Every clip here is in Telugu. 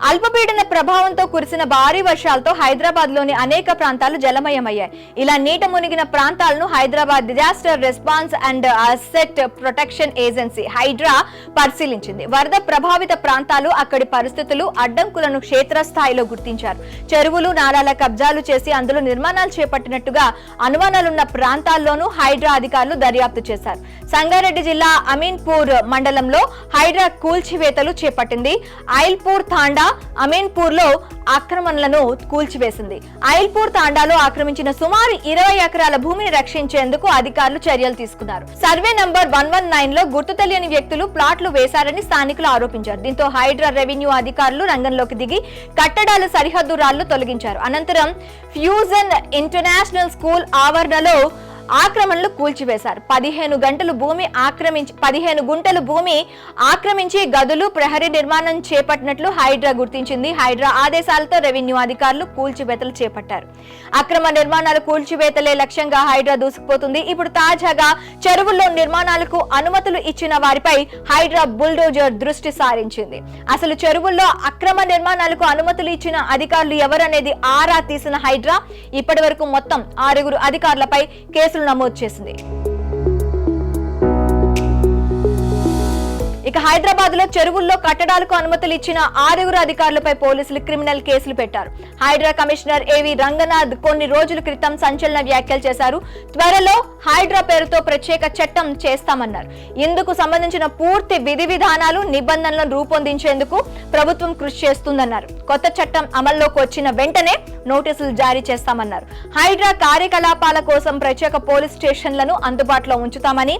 అల్పపీడన ప్రభావంతో కురిసిన భారీ వర్షాలతో హైదరాబాద్ లోని అనేక ప్రాంతాలు జలమయమయ్యాయి. ఇలా నీట మునిగిన ప్రాంతాలను Hyderabad disaster response and asset protection agency HYDRAA పరిశీలించింది. వరద ప్రభావిత ప్రాంతాలు, అక్కడి పరిస్థితులు, అడ్డంకులను క్షేత్రస్థాయిలో గుర్తించారు. చెరువులు, నాలాల కబ్జాలు చేసి అందులో నిర్మాణాలు చేపట్టినట్టుగా అనుమానాలున్న ప్రాంతాల్లోనూ హైడ్రా అధికారులు దర్యాప్తు చేశారు. సంగారెడ్డి జిల్లా అమీన్పూర్ మండలంలో హైడ్రా కూల్చివేతలు చేపట్టింది. ఐల్పూర్ తాండా, అమీన్పూర్ లో ఆక్రమణలను కూల్చివేసింది. ఐల్పూర్ తాండాలో ఆక్రమించిన సుమారు 20 ఎకరాల భూమిని రక్షించేందుకు అధికారులు చర్యలు తీసుకున్నారు. సర్వే నంబర్ 119 లో గుర్తు తెలియని వ్యక్తులు ప్లాట్లు వేశారని స్థానికులు ఆరోపించారు. దీంతో హైడ్రా రెవెన్యూ అధికారులు రంగంలోకి దిగి కట్టడాల సరిహద్దు రాళ్లు తొలగించారు. అనంతరం ఫ్యూజన్ ఇంటర్నేషనల్ స్కూల్ ఆవరణలో ఆక్రమణలు కూల్చివేశారు. 15 గుంటలు భూమి ఆక్రమించి గదులు, ప్రహరీ నిర్మాణం చేపట్టినట్లు హైడ్రా గుర్తించింది. హైడ్రా ఆదేశాలతో రెవెన్యూ అధికారులు కూల్చివేతలు చేపట్టారు. అక్రమ నిర్మాణాలు కూల్చివేతలే లక్ష్యంగా హైడ్రా దూసుకుపోతుంది. ఇప్పుడు తాజాగా చెరువుల్లో నిర్మాణాలకు అనుమతులు ఇచ్చిన వారిపై హైడ్రా బుల్డోజర్ దృష్టి సారించింది. అసలు చెరువుల్లో అక్రమ నిర్మాణాలకు అనుమతులు ఇచ్చిన అధికారులు ఎవరనేది ఆరా తీసిన హైడ్రా ఇప్పటి వరకు మొత్తం 6 అధికారులపై కేసులు నమోదు చేసింది. ఇక హైదరాబాద్ లో చెరువుల్లో కట్టడాలకు అనుమతులు ఇచ్చిన 6 అధికారులపై పోలీసులు క్రిమినల్ కేసులు పెట్టారు. హైడ్రా కమిషనర్ ఏవి రంగనాథ్ కొన్ని రోజుల క్రితం సంచలన వ్యాఖ్యలు చేశారు. త్వరలో హైడ్రా పేరుతో ప్రత్యేక చట్టం చేస్తామన్నారు. ఇందుకు సంబంధించిన పూర్తి విధి విధానాలు, నిబంధనలను రూపొందించేందుకు ప్రభుత్వం కృషి చేస్తుందన్నారు. కొత్త చట్టం అమల్లోకి వచ్చిన వెంటనే నోటీసులు జారీ చేస్తామన్నారు. హైడ్రా కార్యకలాపాల కోసం ప్రత్యేక పోలీస్ స్టేషన్లను అందుబాటులో ఉంచుతామని,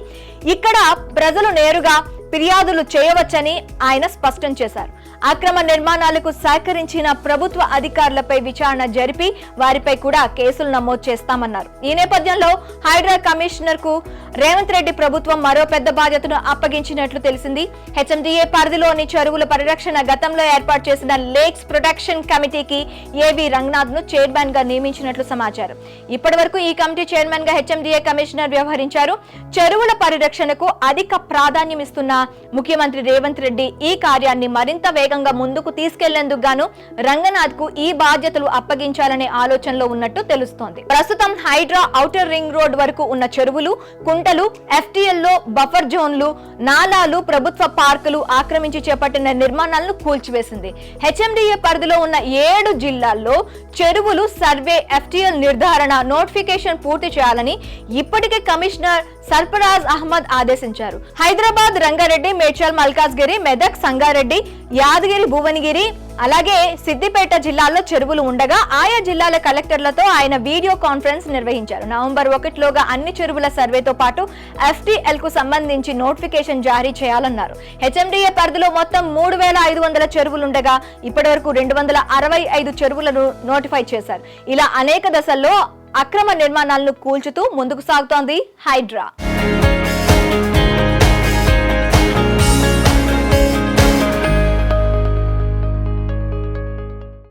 ఇక్కడ ప్రజలు నేరుగా ఫిర్యాదులు చేయవచ్చని ఆయన స్పష్టం చేశారు. అక్రమ నిర్మాణాలకు సహకరించిన ప్రభుత్వ అధికారులపై విచారణ జరిపి వారిపై కూడా కేసులు నమోదు చేస్తామన్నారు. ఈ నేపథ్యంలో హైడ్రా కమిషనర్ కు రేవంత్ రెడ్డి ప్రభుత్వం మరో పెద్ద బాధ్యతను అప్పగించినట్లు తెలిసింది. హెచ్ఎండిఏ పరిధిలోని చెరువుల పరిరక్షణ గతంలో ఏర్పాటు చేసిన లేక్స్ ప్రొటెక్షన్ కమిటీకి ఏవి రంగనాథ్ ను చైర్మన్ గా నియమించినట్లు సమాచారం. ఇప్పటి వరకు ఈ కమిటీ చైర్మన్ గా హెచ్ఎండిఏ కమిషనర్ వ్యవహరించారు. చెరువుల పరిరక్షణకు అధిక ప్రాధాన్యం ఇస్తున్న ముఖ్యమంత్రి రేవంత్ రెడ్డి ఈ కార్యాన్ని మరింత వేగంగా ముందుకు తీసుకెళ్లేందుకు గాను రంగనాథ్ కు ఈ బాధ్యతలు అప్పగించాలనే ఆలోచనలో ఉన్నట్టు తెలుస్తోంది. ప్రస్తుతం హైడ్రా ఔటర్ రింగ్ రోడ్ వరకు ఉన్న చెరువులు, కుంటలు, ఎఫ్టీఎల్ లో బఫర్ జోన్లు, నాలాలు, ప్రభుత్వ పార్కులు ఆక్రమించి చేపట్టిన నిర్మాణాలను కూల్చివేసింది. హెచ్ఎండిఏ పరిధిలో ఉన్న 7 జిల్లాల్లో చెరువులు సర్వే, ఎఫ్టీఎల్ నిర్ధారణ, నోటిఫికేషన్ పూర్తి చేయాలని ఇప్పటికే కమిషనర్ సర్ఫరాజ్ అహ్మద్ ఆదేశించారు. హైదరాబాద్, రంగారెడ్డి, మేడ్చల్, మల్కాజ్గిరి, మెదక్, సంగారెడ్డి, యాదగిరి, భువనగిరి, అలాగే సిద్దిపేట జిల్లాల్లో చెరువులు ఉండగా ఆయా జిల్లాల కలెక్టర్లతో ఆయన వీడియో కాన్ఫరెన్స్ నిర్వహించారు. నవంబర్ 1లోగా అన్ని చెరువుల సర్వేతో పాటు ఎఫ్టీఎల్ కు సంబంధించి నోటిఫికేషన్ జారీ చేయాలన్నారు. హెచ్ఎండిఏ పరిధిలో మొత్తం 3500 చెరువులుండగా ఇప్పటి వరకు 265 చెరువులను నోటిఫై చేశారు. ఇలా అనేక దశల్లో అక్రమ నిర్మాణాలను కూల్చుతూ ముందుకు సాగుతోంది హైడ్రా.